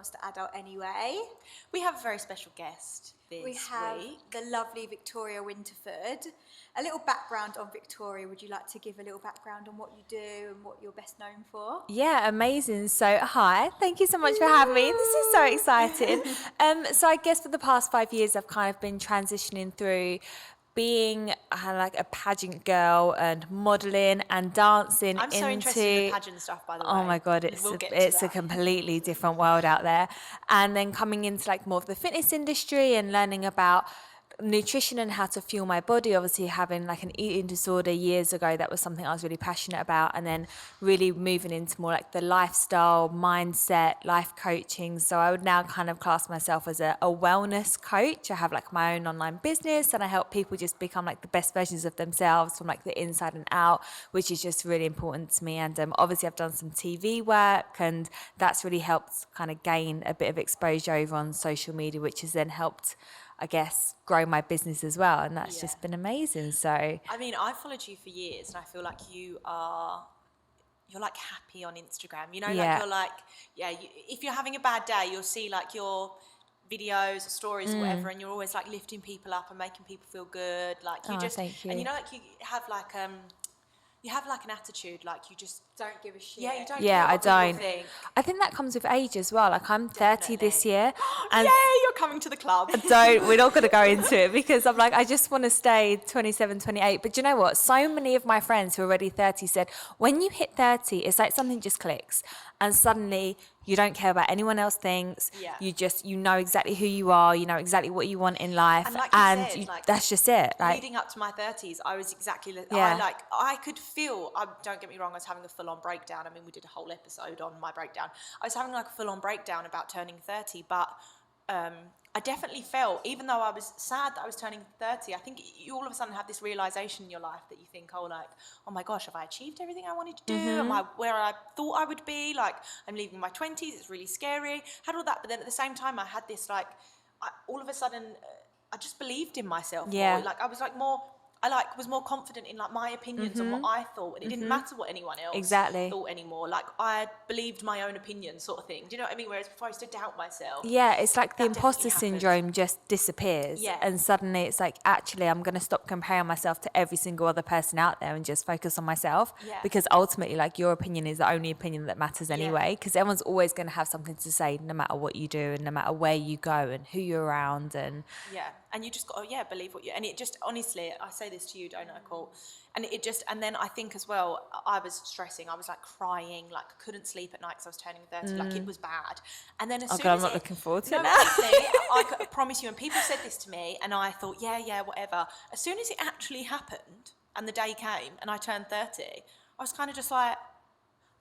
wants to adult anyway. We have a very special guest this We have week. the lovely Victoria Winterfood. A little background on Victoria. Would you like to give a little background on what you do and what you're best known for? Yeah, amazing. So, hi, thank you so much for having me. This is so exciting. So I guess for the past 5 years, I've kind of been transitioning through being like a pageant girl and modelling and dancing. I'm so interested in the pageant stuff, by the way. Oh my God, it's a completely different world out there. And then coming into like more of the fitness industry and learning about nutrition and how to fuel my body. Obviously having like an eating disorder years ago, that was something I was really passionate about, and then really moving into more like the lifestyle mindset, life coaching. So I would now kind of class myself as a wellness coach. I have like my own online business and I help people just become like the best versions of themselves from like the inside and out, which is just really important to me. And obviously I've done some TV work, and that's really helped kind of gain a bit of exposure over on social media, which has then helped, I guess, grow my business as well, and that's just been amazing. So I mean, I've followed you for years, and I feel like you're like happy on Instagram. You know, like you're like, if you're having a bad day, you'll see like your videos or stories or whatever, and you're always like lifting people up and making people feel good. Like you thank you. and you know, like you have like an attitude, like you just don't give a shit. Yeah, you don't. Yeah, care what I people don't. think. I think that comes with age as well. Like I'm 30 this year, and Yay, you're coming to the club. we're not going to go into it because I'm like, I just want to stay 27, 28. But do you know what? So many of my friends who are already 30 said, when you hit 30, it's like something just clicks, and suddenly you don't care about anyone else thinks. Yeah. You know exactly who you are. You know exactly what you want in life, And like you said, like, that's just it. Like, leading up to my 30s, I was exactly Yeah. I could feel, don't get me wrong, I was having a full-on breakdown. I mean, we did a whole episode on my breakdown. I was having like a full-on breakdown about turning 30, but I definitely felt, even though I was sad that I was turning 30, I think you all of a sudden have this realization in your life that you think, oh my gosh, have I achieved everything I wanted to do? Am I where I thought I would be? Like, I'm leaving my 20s, it's really scary. Had all that, but then at the same time, I had this all of a sudden, I just believed in myself more. Like, I was like more, was more confident in like my opinions and what I thought, and it didn't matter what anyone else thought anymore. Like, I believed my own opinion, sort of thing. Do you know what I mean? Whereas before I used to doubt myself. yeah, it's like the That imposter definitely happened. syndrome just disappears. Yeah. And suddenly it's like, actually, I'm going to stop comparing myself to every single other person out there and just focus on myself. Yeah. Because ultimately, like, your opinion is the only opinion that matters anyway. Because everyone's always going to have something to say, no matter what you do and no matter where you go and who you're around. And Yeah, and you just got to believe what you. And it just, honestly, I say this to you, don't I, Colt? And it just, and then I think as well, I was stressing. I was like crying, like couldn't sleep at night because I was turning 30. Like, it was bad. And then as soon God, as I'm not looking forward to no, it now. honestly, I promise you. And people said this to me, and I thought, yeah, whatever. As soon as it actually happened, and the day came, and I turned 30, I was kind of just like,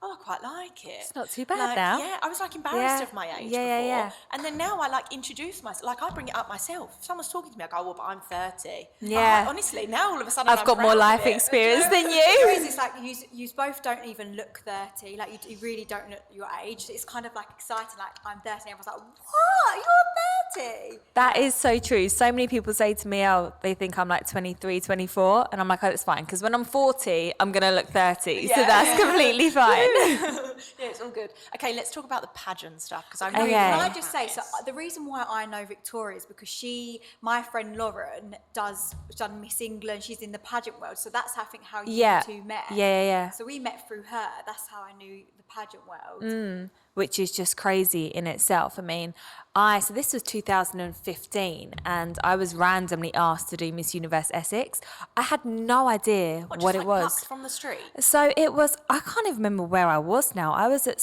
oh, I quite like it. It's not too bad now. Yeah, I was like embarrassed of my age before. Yeah. And then now I like introduce myself, like I bring it up myself. If someone's talking to me, I go, well, but I'm 30. Yeah. Honestly, now all of a sudden I've I'm got more proud of life it. experience than It's you. crazy. It's like you both don't even look 30. Like you really don't look your age. It's kind of like exciting. Like, I'm 30, and everyone's like, what? You're 30? That is so true. So many people say to me, oh, they think I'm like 23, 24. And I'm like, oh, it's fine. Because when I'm 40, I'm going to look 30. So Yeah. that's completely fine. Yeah, it's all good. Okay, let's talk about the pageant stuff, because I'm Okay. really Can I passionate just about say, so this. the reason why I know Victoria is because my friend Lauren done Miss England. She's in the pageant world, so that's I think how you Yeah. two met. Yeah. So we met through her. That's how I knew the pageant world. Which is just crazy in itself. I mean, so this was 2015, and I was randomly asked to do Miss Universe Essex. I had no idea What, what just, it like, was. plucked from the street? So it was, I can't even remember where I was now. I was at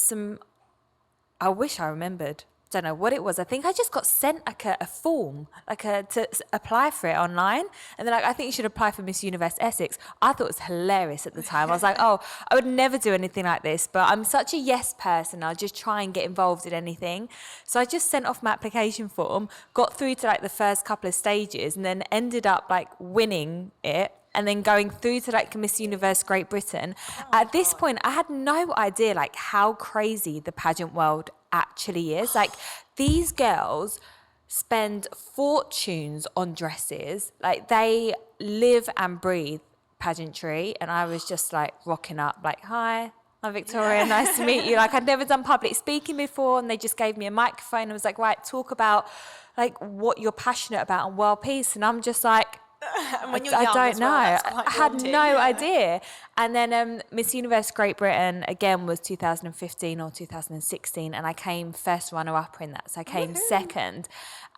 I wish I remembered. Don't know what it was. I think I just got sent like a form, to apply for it online. And they're like, I think you should apply for Miss Universe Essex. I thought it was hilarious at the time. I was like, oh, I would never do anything like this, but I'm such a yes person. I'll just try and get involved in anything. So I just sent off my application form, got through to like the first couple of stages, and then ended up like winning it. And then going through to like Miss Universe Great Britain. At this point, I had no idea like how crazy the pageant world actually is. Like, these girls spend fortunes on dresses. Like, they live and breathe pageantry. And I was just like rocking up like, hi, Hi, Victoria, nice to meet you. Like, I'd never done public speaking before, and they just gave me a microphone and was like, right, talk about, like, what you're passionate about and world peace. And I'm just like, And when you're I young don't as know. well, that's quite I had daunting. no idea. And then Miss Universe Great Britain, again, was 2015 or 2016, and I came first runner-up in that, so I came second.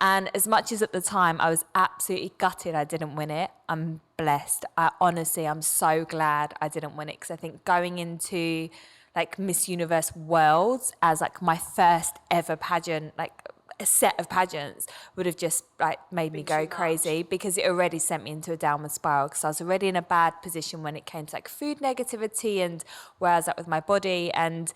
And as much as at the time I was absolutely gutted I didn't win it, I'm blessed. I'm so glad I didn't win it, because I think going into like Miss Universe Worlds as like my first ever pageant, like a set of pageants, would have just like made me go crazy, because it already sent me into a downward spiral, because I was already in a bad position when it came to like food negativity and where I was at with my body. And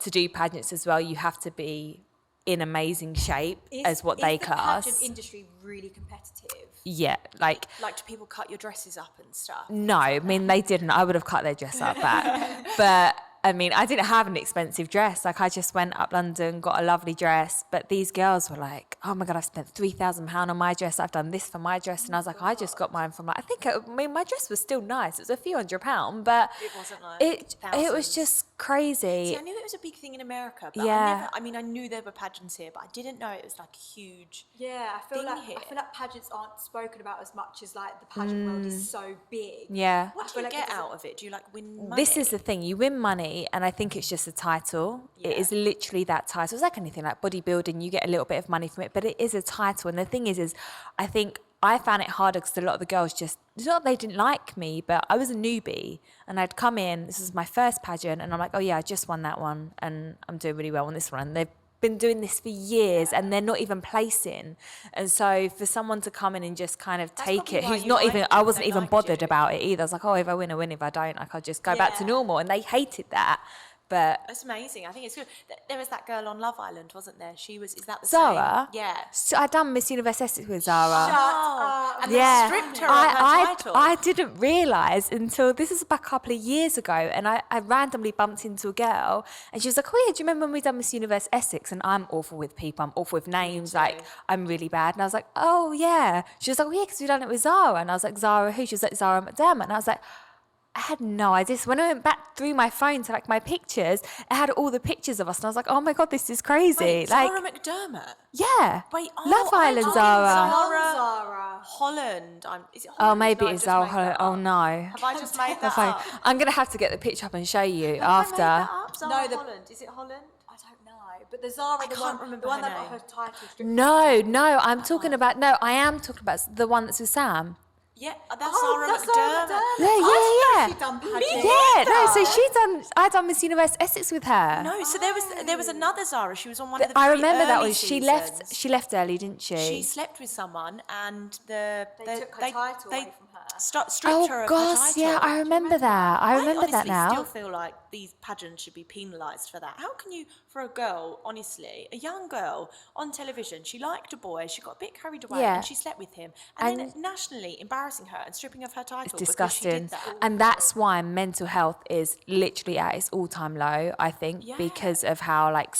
to do pageants as well, you have to be in amazing shape as what they class. Is the pageant industry really competitive? Yeah, like do people cut your dresses up and stuff? no, I mean they didn't. I would have cut their dress up back, but I mean, I didn't have an expensive dress. Like, I just went up London, got a lovely dress. But these girls were like, oh my God, I've spent £3,000 on my dress. I've done this for my dress. And I was like, I just got mine from like, my dress was still nice. It was a few £100, but It wasn't like it was just crazy. See, I knew it was a big thing in America, but Yeah. I knew there were pageants here, but I didn't know it was like a huge Yeah, I feel thing here. like pageants aren't spoken about as much as like the pageant world is so big. Yeah. What do feel you like get it's- out of it? Do you like win money? This is the thing, you win money, and I think it's just a title. It is literally that title. It's like anything, like bodybuilding, you get a little bit of money from it, but it is a title. And the thing is I think I found it harder because a lot of the girls just, it's not that they didn't like me, but I was a newbie, and I'd come in, this was my first pageant, and I'm like, oh yeah, I just won that one, and I'm doing really well on this one. And they've been doing this for years, and they're not even placing. And so for someone to come in and just kind of take probably it, why who's you not liked even, it, I wasn't they even liked bothered you. about it either. I was like, oh, if I win, I win. If I don't, like, I'll just go back to normal. And they hated that. But That's amazing. I think it's good. There was that girl on Love Island, wasn't there? Is that the Zara? same? Yeah. so I done Miss Universe Essex with Zara. And Yeah, they stripped her of her title. I didn't realise until this was about a couple of years ago, and I randomly bumped into a girl, and she was like, oh yeah, do you remember when we done Miss Universe Essex? And I'm awful with people, I'm awful with names, like I'm really bad. And I was like, oh yeah. She was like, oh yeah, because we done it with Zara. And I was like, Zara who? She was like, Zara McDermott. And I was like, I had no idea. So when I went back through my phone to like my pictures, it had all the pictures of us, and I was like, oh my God, this is crazy. Wait, like, Zara McDermott? yeah. Wait, Love Island I Zara. Zara. Holland. Is it Oh, Holland? maybe No, I it's just Zara made Holland. that Oh up. no. Have I just made that Fine. up? I'm gonna have to get the picture up and show you Have I made after. that up? Zara No, Holland. Is it Holland? I don't know, but the Zara, the can't one, remember the one her that got name. her title stripped. No, I'm talking about. No, I am talking about the one that's with Sam. Yeah, that's Oh, Zara that's McDermott. Zara McDermott. Yeah. She done pageant. Yeah, no. So I done Miss Universe Essex with her. No, so there was another Zara. She was on one of the I very remember that early was she seasons. left early, didn't she? She slept with someone, and They took her title away from her. Stripped Oh her of her gosh, title. yeah, I remember that. I remember that honestly now. still feel like these pageants should be penalised for that. How can you, for a girl, honestly, a young girl on television, she liked a boy, she got a bit carried away, Yeah. and she slept with him, and then And- nationally embarrassing her and stripping of her title It's because she disgusting. did that. And that's why mental health is literally at its all-time low, I think, Yeah. because of how like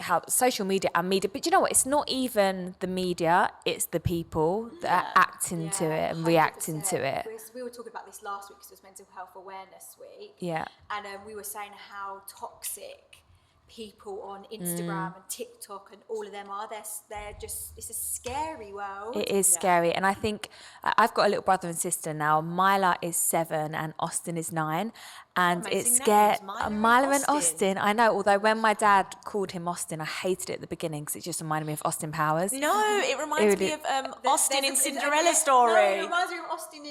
how social media and media, but you know what, it's not even the media, it's the people that are acting to it and reacting to 100%. it. We were talking about this last week because it was Mental Health Awareness Week. Yeah. And we were saying how toxic people on Instagram Mm. and TikTok and all of them are. They're just, it's a scary world. It is scary. And I think I've got a little brother and sister now. Mila is 7 and Austin is 9. And Amazing it's scary. names, Mila and Austin. I know, although when my dad called him Austin, I hated it at the beginning because it just reminded me of Austin Powers. No, it reminds me of Austin in Cinderella Story. No, it reminds me of Austin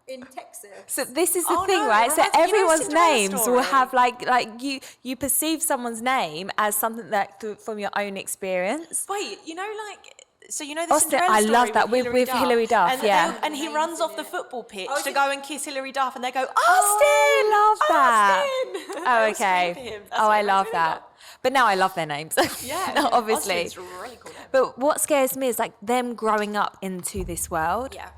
in Texas. So this is the Oh, thing, no, right? it So reminds me of everyone's Cinderella names will Story. have like you perceive someone's name as something that from your own experience. Wait, you know, the Austin, Cinderella I Story love that with Hilary Duff, and yeah. and he runs off the football pitch Oh, to is go and kiss Hilary Duff, and they go, Austin, Oh, I love that. Austin! Oh, They all scream okay. for him. That's Oh, what I it love reminds me of. that. But now I love their names. Yeah, No, obviously. Austin's really cool name. But what scares me is like them growing up into this world. Yeah.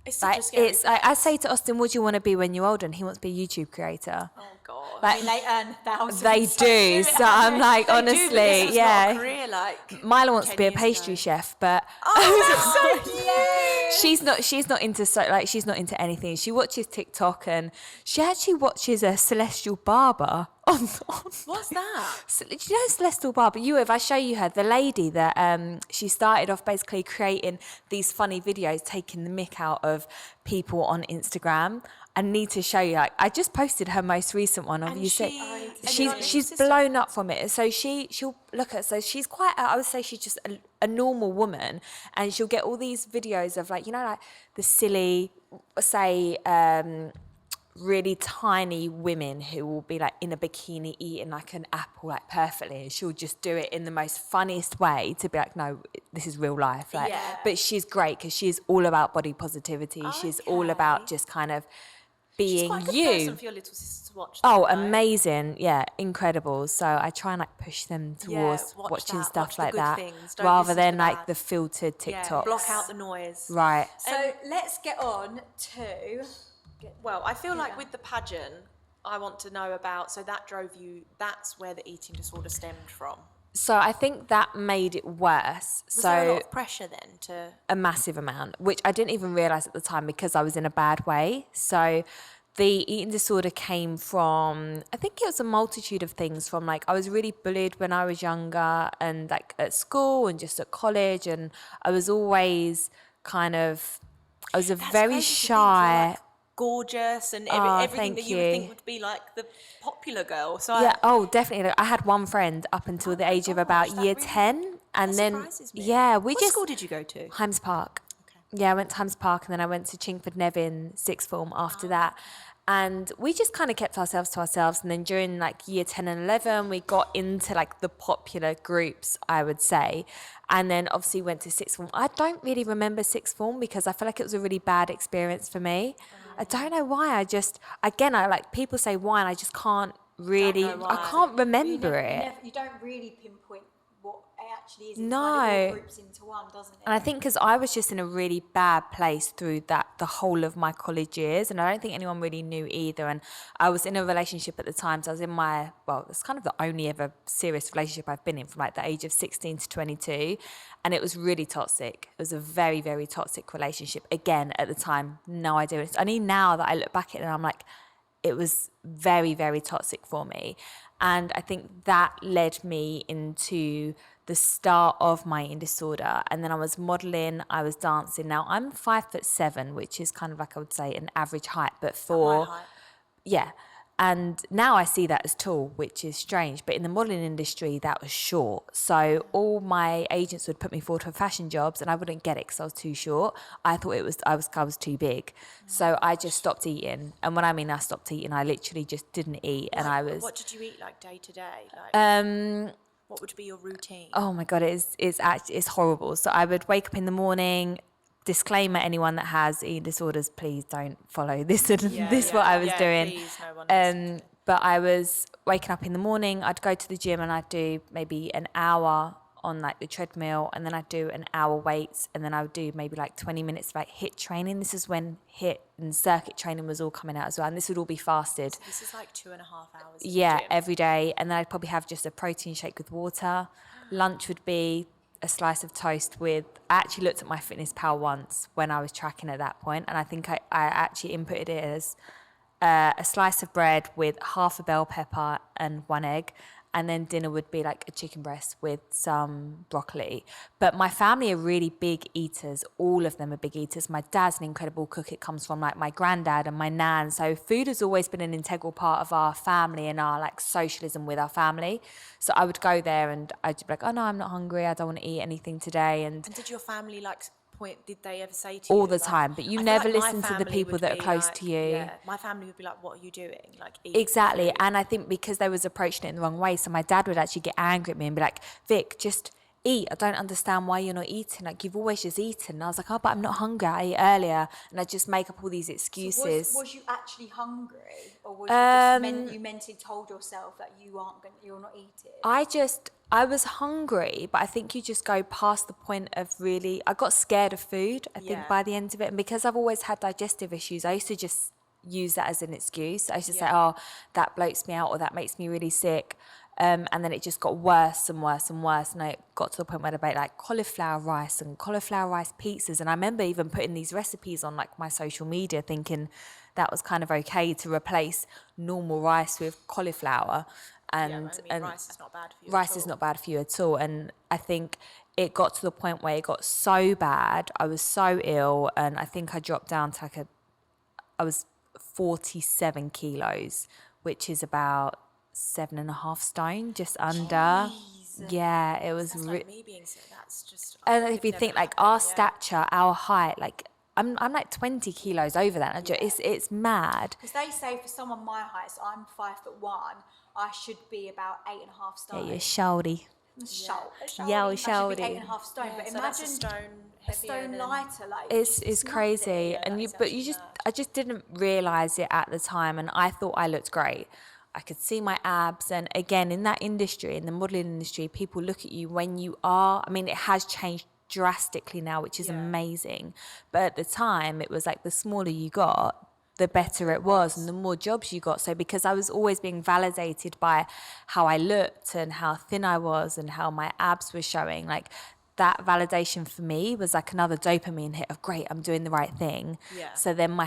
It's such a Like, scary it's like, I say to Austin, what do you want to be when you're older? And he wants to be a YouTube creator. Oh God. Like, I mean, they earn thousands. they do. So I'm like, They do, but honestly, this was yeah. not a career like Milo wants to 10 be a years pastry ago. chef, but Oh, that's so cute. she's not into she's not into anything. She watches TikTok and she actually watches a Celestial Barber on What's that? So, do you know Celestial Barber? If I show you her, the lady that she started off basically creating these funny videos, taking the mick out of people on Instagram. I need to show you. Like, I just posted her most recent one. And Obviously, she's she's blown up from it. So she'll look at. So she's quite. I would say she's just a normal woman, and she'll get all these videos of like like the silly, say. Really tiny women who will be like in a bikini eating like an apple like perfectly, and she'll just do it in the most funniest way to be like, no, this is real life. Like, Yeah. but she's great because she's all about body positivity. She's all about just kind of being She's quite a good you. person for your little sister to watch. Oh, though. amazing. Yeah, incredible. So I try and like push them towards watch watching that. stuff Watch the like good that things. Don't rather listen to than the like bad. the filtered Yeah, TikToks. block out the noise. Right. So let's get on to. Well, I feel like with the pageant, I want to know about, so that drove you, that's where the eating disorder stemmed from. So I think that made it worse. Was there a lot of pressure then to... A massive amount, which I didn't even realize at the time because I was in a bad way. So the eating disorder came from, I think it was a multitude of things, from like, I was really bullied when I was younger and like at school and just at college. And I was always kind of, I was a That's very crazy to think, shy... you're, like, gorgeous and everything that you would think would be like the popular girl. So Yeah, definitely. Like, I had one friend up until the age of about year 10. And that then, surprises me. yeah, What school did you go to? Hymes Park. Okay. Yeah, I went to Hymes Park and then I went to Chingford Nevin sixth form after that. And we just kind of kept ourselves to ourselves. And then during like year 10 and 11, we got into like the popular groups, I would say. And then obviously went to sixth form. I don't really remember sixth form because I feel like it was a really bad experience for me. I don't know why. I like people say why and I just can't really, Don't know why. I can't remember it. You don't really pinpoint what it actually is. No. It kind of all groups into one, doesn't it? And I think because I was just in a really bad place through the whole of my college years, and I don't think anyone really knew either. And I was in a relationship at the time, so I was in it's kind of the only ever serious relationship I've been in from like the age of 16 to 22, and it was really toxic. It was a very, very toxic relationship. Again, at the time, no idea. It's only now that I look back at it and I'm like, it was very, very toxic for me. And I think that led me into the start of my eating disorder. And then I was modelling, I was dancing. Now I'm 5'7", which is kind of like, I would say, an average height, but for, height. yeah. And now I see that as tall, which is strange. But in the modelling industry, that was short. So all my agents would put me forward for fashion jobs and I wouldn't get it because I was too short. I thought I was too big. So I just stopped eating. And when I mean I stopped eating, I literally just didn't eat. And I was... What did you eat like day to day? Like, what would be your routine? Oh my God, it's horrible. So I would wake up in the morning... Disclaimer, anyone that has eating disorders, please don't follow this what I was doing. Please, no one listens to it. But I was waking up in the morning, I'd go to the gym and I'd do maybe an hour on like the treadmill, and then I'd do an hour weights, and then I would do maybe like 20 minutes of like HIIT training. This is when HIIT and circuit training was all coming out as well, and this would all be fasted. So this is like 2.5 hours. Yeah, every day. And then I'd probably have just a protein shake with water. Lunch would be a slice of toast with... I actually looked at my Fitness Pal once when I was tracking at that point, and I think I actually inputted it as a slice of bread with half a bell pepper and 1 egg, and then dinner would be like a chicken breast with some broccoli. But my family are really big eaters. All of them are big eaters. My dad's an incredible cook. It comes from like my granddad and my nan. So food has always been an integral part of our family and our like socialism with our family. So I would go there and I'd be like, oh no, I'm not hungry. I don't want to eat anything today. And did your family like... did they ever say to you all the like, time, but you I feel never like my listen to the family people would that are be close like- to you. Yeah, my family would be like, what are you doing? Like, eat Exactly. food. And I think because they was approaching it in the wrong way, so my dad would actually get angry at me and be like, Vic, just eat. I don't understand why you're not eating. Like, you've always just eaten. And I was like, oh, but I'm not hungry. I ate earlier. And I just make up all these excuses. So was you actually hungry, or was you just you mentally told yourself that you're not eating? I was hungry, but I think you just go past the point of really, I got scared of food, I think, Yeah. by the end of it. And because I've always had digestive issues, I used to just use that as an excuse. I used to say, oh, that bloats me out, or that makes me really sick. And then it just got worse and worse and worse. And I got to the point where I made like cauliflower rice and cauliflower rice pizzas. And I remember even putting these recipes on like my social media, thinking that was kind of okay to replace normal rice with cauliflower. And rice is not bad for you. Rice is not bad for you at all. And I think it got to the point where it got so bad. I was so ill, and I think I dropped down to I was 47 kilos, which is about 7.5 stone, just under. Yeah, it was. That's like me being sick. That's just. And if you think like our stature, our height, like I'm like 20 kilos over that. It's mad. Because they say for someone my height, so I'm 5'1", I should be about 8.5 stone. Yeah, you're shouty. Yeah, I should be shouty. 8.5 stone. But so imagine that's a stone lighter, like It's crazy. nothing. And I just didn't realize it at the time, and I thought I looked great. I could see my abs, and again, in that industry, in the modeling industry, people look at you when you are, I mean, it has changed drastically now, which is amazing. But at the time, it was like the smaller you got, the better it was, and the more jobs you got. So because I was always being validated by how I looked and how thin I was and how my abs were showing, like that validation for me was like another dopamine hit of great, I'm doing the right thing. Yeah. So then my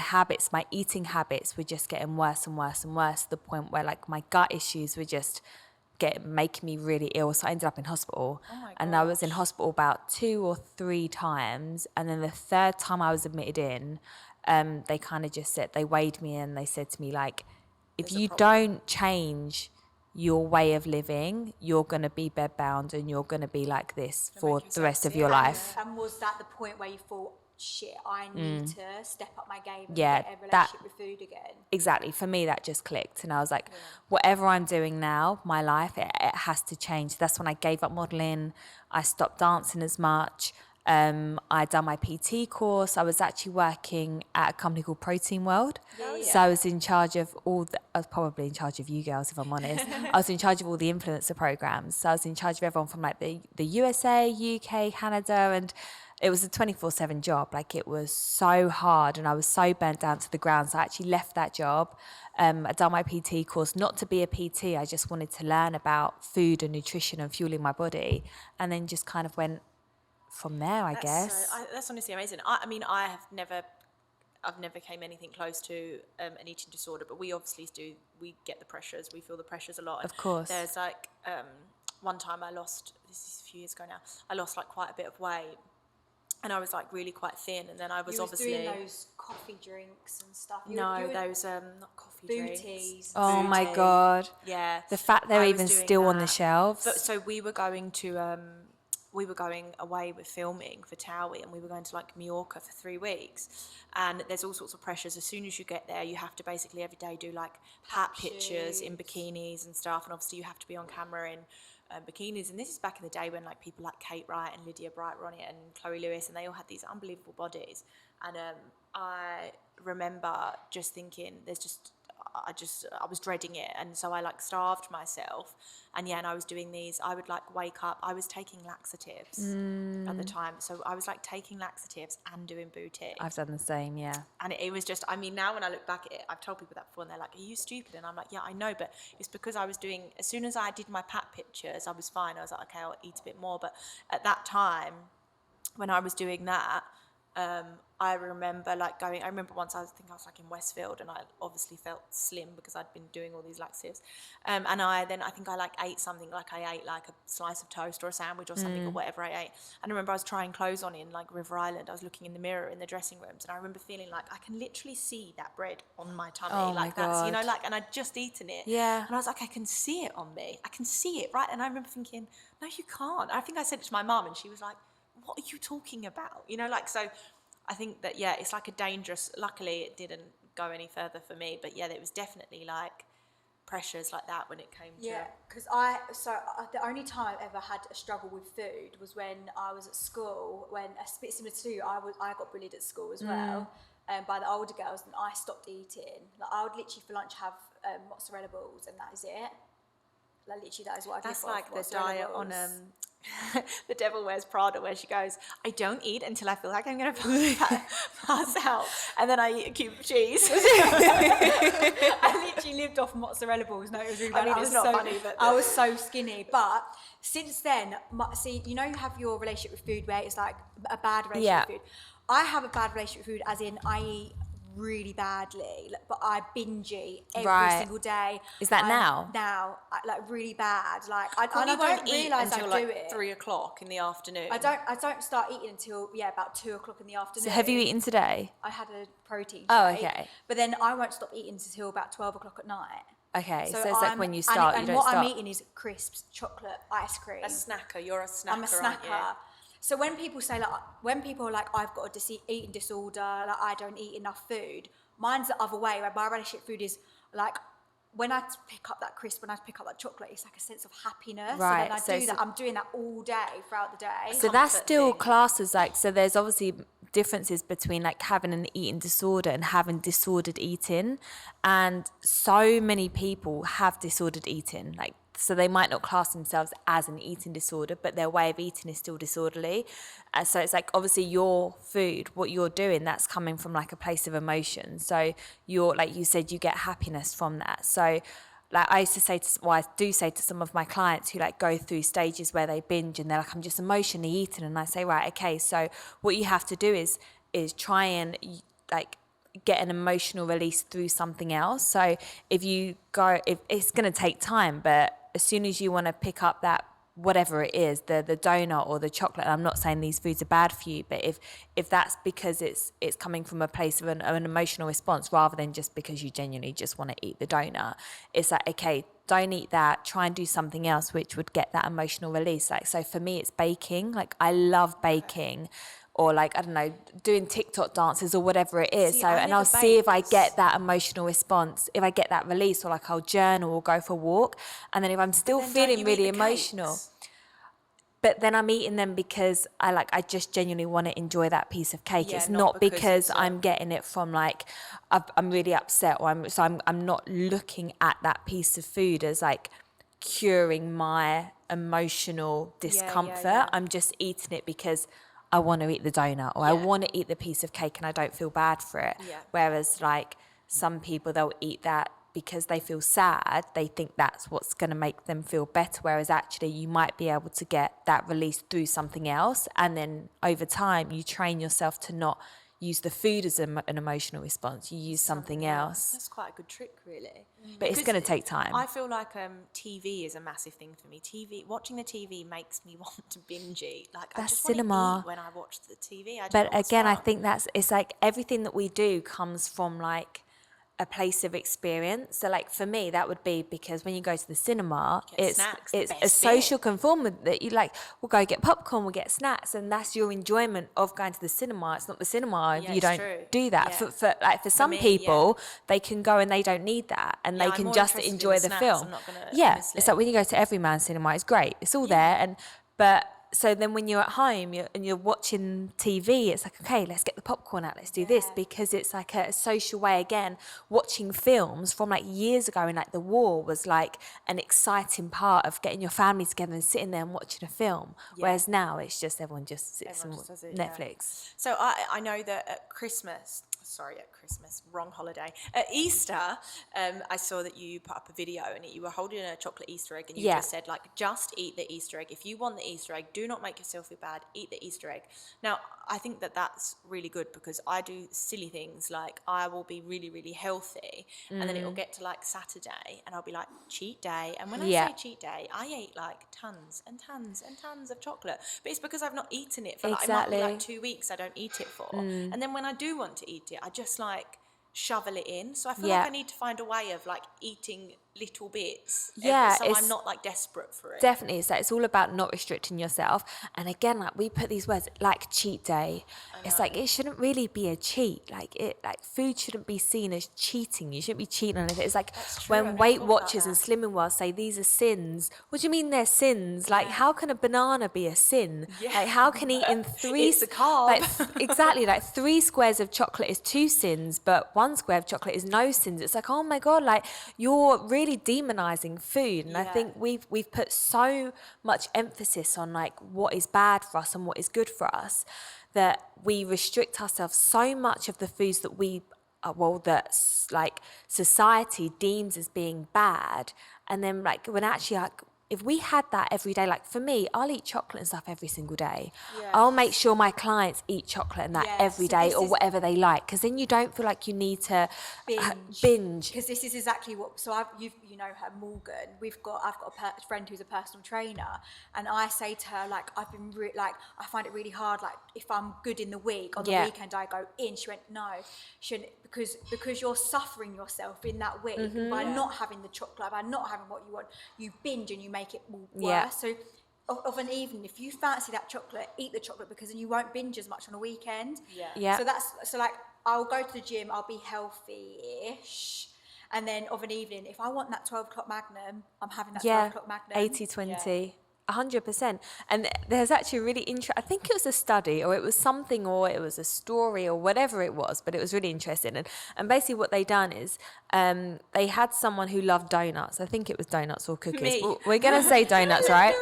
eating habits were just getting worse and worse and worse, to the point where like my gut issues were just making me really ill. So I ended up in hospital. Oh my and I was in hospital about 2 or 3 times. And then the third time I was admitted in, they kind of just said, they weighed me and they said to me, like, if you don't change your way of living, you're going to be bedbound and you're going to be like this for the rest of your life. And was that the point where you thought, shit, I need to step up my game and Yeah, get a relationship with food again? Exactly. For me, that just clicked. And I was like, whatever I'm doing now, my life, it has to change. That's when I gave up modeling. I stopped dancing as much. I done my PT course. I was actually working at a company called Protein World. So I was in charge of I was probably in charge of you girls, if I'm honest. I was in charge of all the influencer programs. So I was in charge of everyone from like the USA, UK, Canada, and it was a 24/7 job. Like, it was so hard and I was so burnt down to the ground. So I actually left that job. I done my PT course, not to be a PT. I just wanted to learn about food and nutrition and fueling my body, and then just kind of went from there, I guess. That's honestly amazing. I mean, I've never came anything close to an eating disorder, but we obviously do. We get the pressures. We feel the pressures a lot. Of course. There's like one time this is a few years ago now, I lost like quite a bit of weight. And I was like really quite thin, and then I was obviously doing those coffee drinks and stuff. Those not coffee drinks. Booties. Oh my God. Yeah. The fact they're I was even doing still on the that. shelves. But so we were going away with filming for Towie, and we were going to like Mallorca for 3 weeks. And there's all sorts of pressures. As soon as you get there, you have to basically every day do like pat pictures in bikinis and stuff. And obviously you have to be on camera in bikinis. And this is back in the day when like people like Kate Wright and Lydia Bright-Ronnie and Chloe Lewis, and they all had these unbelievable bodies. And I remember just thinking, I was dreading it, and so I like starved myself, and I was doing these. I would like wake up. I was taking laxatives at the time, so I was like taking laxatives and doing booty. I've done the same, yeah. And it was just, I mean, now when I look back at it, I've told people that before, and they're like, "Are you stupid?" And I'm like, "Yeah, I know, but it's because I was doing. As soon as I did my pat pictures, I was fine. I was like, okay, I'll eat a bit more." But at that time, when I was doing that, I remember like going. I remember once I think I was like in Westfield, and I obviously felt slim because I'd been doing all these laxatives. And I think I like ate something, like I ate like a slice of toast or a sandwich or something or whatever I ate. And I remember I was trying clothes on in like River Island. I was looking in the mirror in the dressing rooms, and I remember feeling like I can literally see that bread on my tummy. Oh like my that's God. like, and I'd just eaten it. Yeah. And I was like, I can see it on me. I can see it, right? And I remember thinking, no, you can't. I think I said it to my mum, and she was like, what are you talking about? Like so. I think that, it's like a dangerous, luckily it didn't go any further for me, but it was definitely like pressures like that when it came to... Yeah, because the only time I ever had a struggle with food was when I was at school, when a bit similar to you, I got bullied at school as well, by the older girls, and I stopped eating. Like, I would literally for lunch have mozzarella balls, and that is it. Like, literally, that is what I That's live like off, the mozzarella diet balls. on The Devil Wears Prada, where she goes, I don't eat until I feel like I'm going to pass out, and then I eat a cube of cheese. I literally lived off mozzarella balls. No, it was really bad. I mean, it's not funny, but... I was so skinny. But since then, see, you know, you have your relationship with food where it's like a bad relationship with food. I have a bad relationship with food, as in I eat really badly, but I binge eat every single day. Is that now? Now, like really bad. Like I Courtney don't won't eat realise I until do like it. 3 o'clock in the afternoon. I don't start eating until about 2 o'clock in the afternoon. So have you eaten today? I had a protein shake. Oh, okay. But then I won't stop eating until about 12 o'clock at night. Okay, so it's like when you start, you don't what stop. I'm eating is crisps, chocolate, ice cream. A snacker. You're a snacker, I'm a snacker. aren't you? So when people say, like, when people are like, I've got a eating disorder, like I don't eat enough food, mine's the other way, where my relationship with food is like, when I pick up that crisp, when I pick up that chocolate, it's like a sense of happiness. Right. And then I do that. I'm doing that all day, throughout the day. So that's still classed as like, so there's obviously differences between like having an eating disorder and having disordered eating. And so many people have disordered eating. Like, so they might not class themselves as an eating disorder, but their way of eating is still disorderly. And so it's like, obviously your food, what you're doing, that's coming from like a place of emotion. So you're, like you said, you get happiness from that. So like I used to say I do say to some of my clients who like go through stages where they binge and they're like, I'm just emotionally eating. And I say, right, okay, so what you have to do is try and like get an emotional release through something else. So if it's going to take time, but as soon as you want to pick up that, whatever it is, the donut or the chocolate, and I'm not saying these foods are bad for you, but if that's because it's coming from a place of an emotional response rather than just because you genuinely just want to eat the donut, it's like, okay, don't eat that, try and do something else which would get that emotional release. Like, so for me, it's baking. Like, I love baking. Or like, I don't know, doing TikTok dances or whatever it is. And I'll see if I get that emotional response, if I get that release, or like I'll journal or go for a walk. And then if I'm still feeling really emotional, but then I'm eating them because I just genuinely want to enjoy that piece of cake. Yeah, it's not not because I'm getting it from like, I'm really upset, or I'm not looking at that piece of food as like curing my emotional discomfort. I'm just eating it because I want to eat the donut, or I want to eat the piece of cake and I don't feel bad for it. Yeah. Whereas like some people, they'll eat that because they feel sad. They think that's what's going to make them feel better. Whereas actually you might be able to get that release through something else. And then over time you train yourself to not use the food as an emotional response. You use something else. That's quite a good trick, really. But it's going to take time. I feel like TV is a massive thing for me. Watching the TV makes me want to binge eat. Like, That's I just cinema. want to eat when I watch the TV. But again, I think it's like everything that we do comes from like a place of experience. So like for me, that would be because when you go to the cinema, it's a social conformity that you like, we'll go get popcorn, we'll get snacks, and that's your enjoyment of going to the cinema. It's not the cinema if you don't do that. Yeah. For some people, they can go and they don't need that, and they can just enjoy the film. It's like when you go to Everyman Cinema, it's great, it's all there, but so then when you're at home you're watching TV, it's like, okay, let's get the popcorn out, let's do this, because it's like a social way. Again, watching films from like years ago, and like the war was like an exciting part of getting your family together and sitting there and watching a film. Whereas now it's just everyone just sits and Netflix. So I know that at Christmas, wrong holiday. At Easter, I saw that you put up a video and you were holding a chocolate Easter egg, and you just said, like, just eat the Easter egg. If you want the Easter egg, do not make yourself feel bad, eat the Easter egg. Now, I think that that's really good, because I do silly things, like I will be really, really healthy, and then it will get to like Saturday and I'll be like, cheat day. And when I say cheat day, I ate like tons and tons and tons of chocolate. But it's because I've not eaten it for like, it might be like 2 weeks I don't eat it for. And then when I do want to eat it, I just like shovel it in. So I feel like I need to find a way of like eating little bits. Yeah, So it's- I'm not like desperate for it. Definitely, so it's all about not restricting yourself. And again, like we put these words like cheat day. It's like it shouldn't really be a cheat. Like food shouldn't be seen as cheating. You shouldn't be cheating on it. It's like true, I when never Weight thought about Watchers and that. Slimming World say these are sins. What do you mean they're sins? Like how can a banana be a sin? Yeah. Like how can eating three It's a carb. like exactly, like 3 squares of chocolate is 2 sins, but 1 square of chocolate is no sins. It's like, oh my god, like you're really demonizing food. And I Yeah. think we've put so much emphasis on like what is bad for us and what is good for us that we restrict ourselves so much of the foods that like society deems as being bad. And then like when actually like if we had that every day, like for me, I'll eat chocolate and stuff every single day. Yes. I'll make sure my clients eat chocolate and that Yes. every So day this or is- whatever they like, because then you don't feel like you need to binge. Because this is exactly what. So you know her, Morgan. I've got a friend who's a personal trainer, and I say to her like I've been like I find it really hard. Like if I'm good in the week, on the Yeah. weekend I go in. She went no, shouldn't because you're suffering yourself in that week by not having the chocolate, by not having what you want. You binge and you make it worse. Yeah. So of an evening, if you fancy that chocolate, eat the chocolate because then you won't binge as much on a weekend. Yeah. Yeah. So like I'll go to the gym, I'll be healthy-ish, and then of an evening, if I want that 12 o'clock Magnum, I'm having that 12 o'clock Magnum. 80-20. 100%. And there's actually a really interesting, I think it was a study or it was something or it was a story or whatever it was, but it was really interesting. And basically what they done is they had someone who loved donuts. I think it was donuts or cookies. Me. We're going to say donuts, right?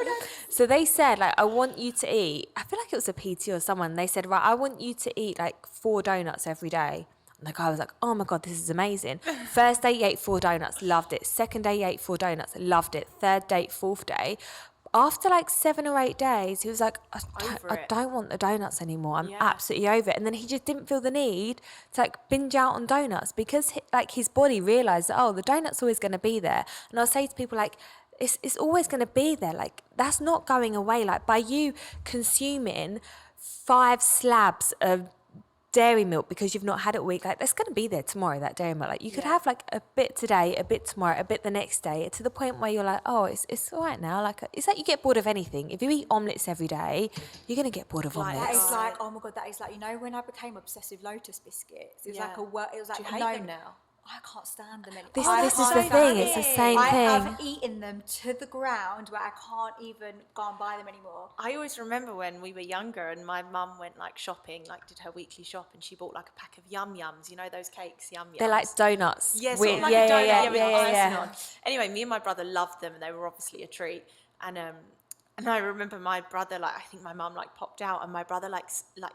So they said, like, I want you to eat, I feel like it was a PT or someone. They said, right, I want you to eat like 4 donuts every day. And the guy was like, oh my God, this is amazing. First day, he ate 4 donuts, loved it. Second day, he ate 4 donuts, loved it. Third day, fourth day. After like 7 or 8 days, he was like, I don't want the donuts anymore. I'm absolutely over it. And then he just didn't feel the need to like binge out on donuts because like his body realized that, oh, the donut's always going to be there. And I'll say to people like, it's always going to be there. Like that's not going away. Like by you consuming 5 slabs of dairy milk because you've not had it a week, like that's going to be there tomorrow, that dairy milk. Like you could have like a bit today, a bit tomorrow, a bit the next day, to the point where you're like, oh, it's all right now. Like it's like you get bored of anything. If you eat omelets every day, you're going to get bored of That omelets. is like, oh my God, that is like, you know, when I became obsessed with Lotus biscuits, it was like it was like, Do you hate them now? I can't stand them anymore. This is the thing. It's the same thing. I've eaten them to the ground where I can't even go and buy them anymore. I always remember when we were younger and my mum went like shopping, like did her weekly shop, and she bought like a pack of Yum Yums, you know those cakes, Yum Yums. They're like donuts. Yes, With- like a donut, yeah, with yeah, icing yeah. on. Anyway, me and my brother loved them, and they were obviously a treat. And I remember my brother, like, I think my mum like popped out, and my brother like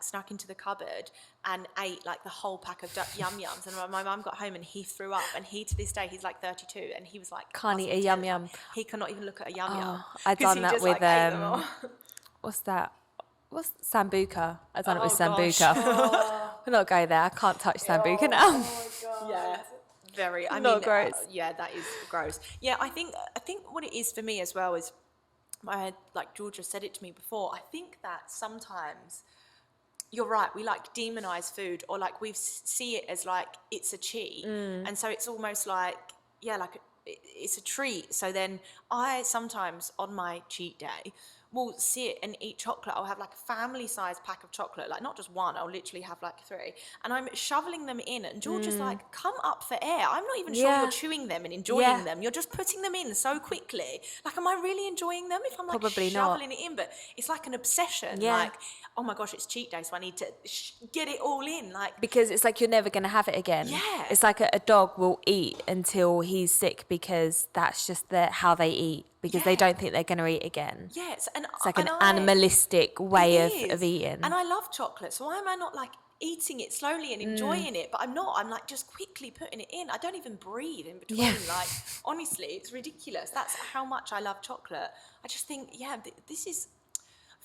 snuck into the cupboard and ate like the whole pack of Yum Yums. And my mum got home and he threw up. And he, to this day, he's like 32, and he was like, Can't eat a buzzing Yum 10. Yum. He cannot even look at a Yum Yum. I've 'cause done he that just, with like, ate them all. what's that? What's Sambuca? I've done it with Oh, gosh. Sambuca. We're not going there. I can't touch Sambuca now. Yeah, very. I Not mean, gross. yeah, that is gross. Yeah, I think what it is for me as well is, like Georgia said it to me before. I think that sometimes you're right. We like demonize food, or like we see it as like it's a cheat, and so it's almost like like it's a treat. So then I sometimes on my cheat day will sit and eat chocolate. I'll have like a family-sized pack of chocolate, like not just one. I'll literally have like 3, and I'm shoveling them in. And George is like, "Come up for air." I'm not even sure you're chewing them and enjoying them. You're just putting them in so quickly. Like, am I really enjoying them if I'm like Probably not. shoveling it in? But it's like an obsession. Yeah. Like, oh my gosh, it's cheat day, so I need to get it all in. Like, Because it's like you're never going to have it again. Yeah. It's like a dog will eat until he's sick because that's just how they eat, because they don't think they're going to eat again. yes, and It's like an and animalistic way It of is. eating. And I love chocolate, so why am I not like eating it slowly and enjoying it? But I'm not. I'm like just quickly putting it in. I don't even breathe in between. Yeah. Like, honestly, it's ridiculous. That's how much I love chocolate. I just think, this is.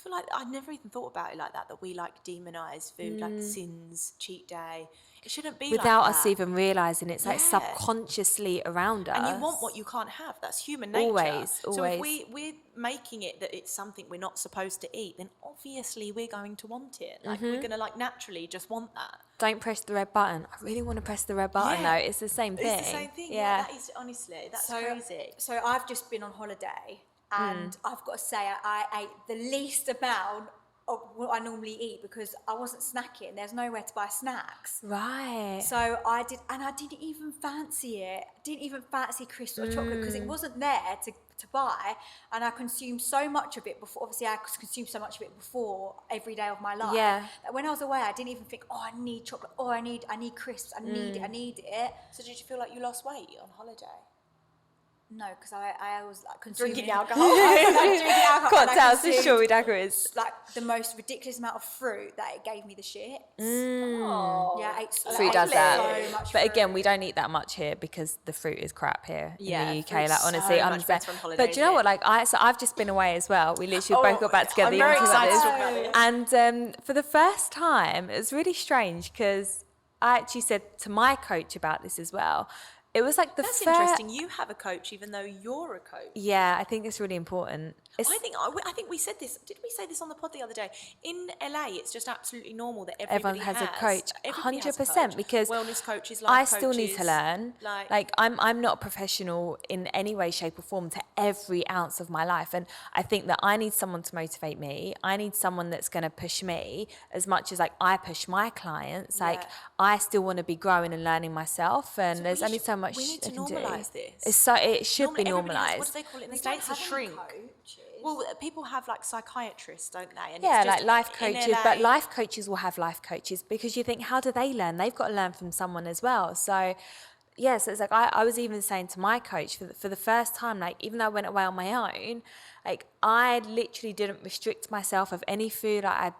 feel like I never even thought about it like that we like demonise food, like sins, cheat day. It shouldn't be Without like us that. even realising, it's like Yeah. subconsciously around us. And you want what you can't have. That's human nature. Always. So if we're making it that it's something we're not supposed to eat, then obviously we're going to want it. Like we're going to like naturally just want that. Don't press the red button. I really want to press the red button, Yeah. though. It's the same thing. It's the same thing. Yeah, that is honestly, that's crazy. So I've just been on holiday, and I've got to say I ate the least amount of what I normally eat because I wasn't snacking. There's nowhere to buy snacks. Right. So I did, and I didn't even fancy it. Didn't even fancy crisps or chocolate because it wasn't there to buy. And I consumed so much of it before. Obviously, I consumed so much of it before every day of my life. Yeah. That when I was away, I didn't even think, oh, I need chocolate. Oh, I need crisps. I need it. So did you feel like you lost weight on holiday? No, because I was like consuming Drinking alcohol. I was, like, drinking alcohol. and I Cocktails for consumed, sure, daggers. like the most ridiculous amount of fruit that it gave me the shits. Oh. Yeah, I ate so Fruit does so that. much But fruit. again, we don't eat that much here because the fruit is crap here Yeah, in the UK. fruit's Like, honestly, so I'm much just better on But do holidays you know here. what? Like, I've just been away as well. We literally both got back together. I'm very talking about excited to this. talk about this. And for the first time, it was really strange because I actually said to my coach about this as well. It was like the That's first. interesting. You have a coach even though you're a coach. Yeah, I think it's really important. I think we said this. Did we say this on the pod the other day? In LA, it's just absolutely normal that everybody Everyone has a coach, everybody has a 100%, coach. because wellness coaches, life I still need to coaches, learn. Like I'm not a professional in any way, shape, or form to every ounce of my life, and I think that I need someone to motivate me. I need someone that's going to push me as much as like I push my clients. Like Yeah. I still want to be growing and learning myself, and So there's we only should- so much we need I to can do. normalise this. It should be everybody has- normalised. What do they call it in the We don't States? A have any shrink. coaches. Well, people have like psychiatrists, don't they? And Yeah, it's just like life in coaches, LA but life coaches will have life coaches because you think, how do they learn? They've got to learn from someone as well. So, yeah, so it's like I was even saying to my coach for the first time, like even though I went away on my own, like I literally didn't restrict myself of any food. I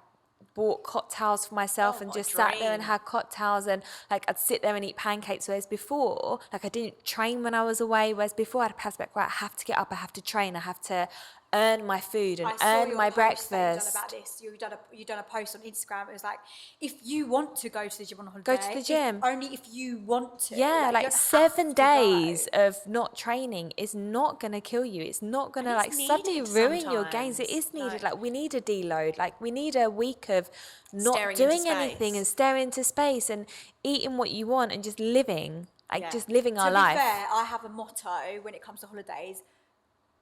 bought cocktails for myself and what a just sat there and dream. had cocktails, and like I'd sit there and eat pancakes. Whereas before, like I didn't train when I was away. Whereas before, I'd pass back, right, I have to get up, I have to train, I have to earn my food and I saw earn your my post that breakfast. you've done about this. You've done a post on Instagram. It was like, if you want to go to the gym on Go holiday, to the gym. only if you want to. Yeah, you like don't have 7 to days go. of not training is not going to kill you. It's not going to And like it's suddenly needed ruin your gains. It sometimes. is needed. No. Like we need a deload. Like we need a week of not Staring into doing anything space. and staring into space and eating what you want and just living. Like Yeah. just living our To life. be fair, I have a motto when it comes to holidays.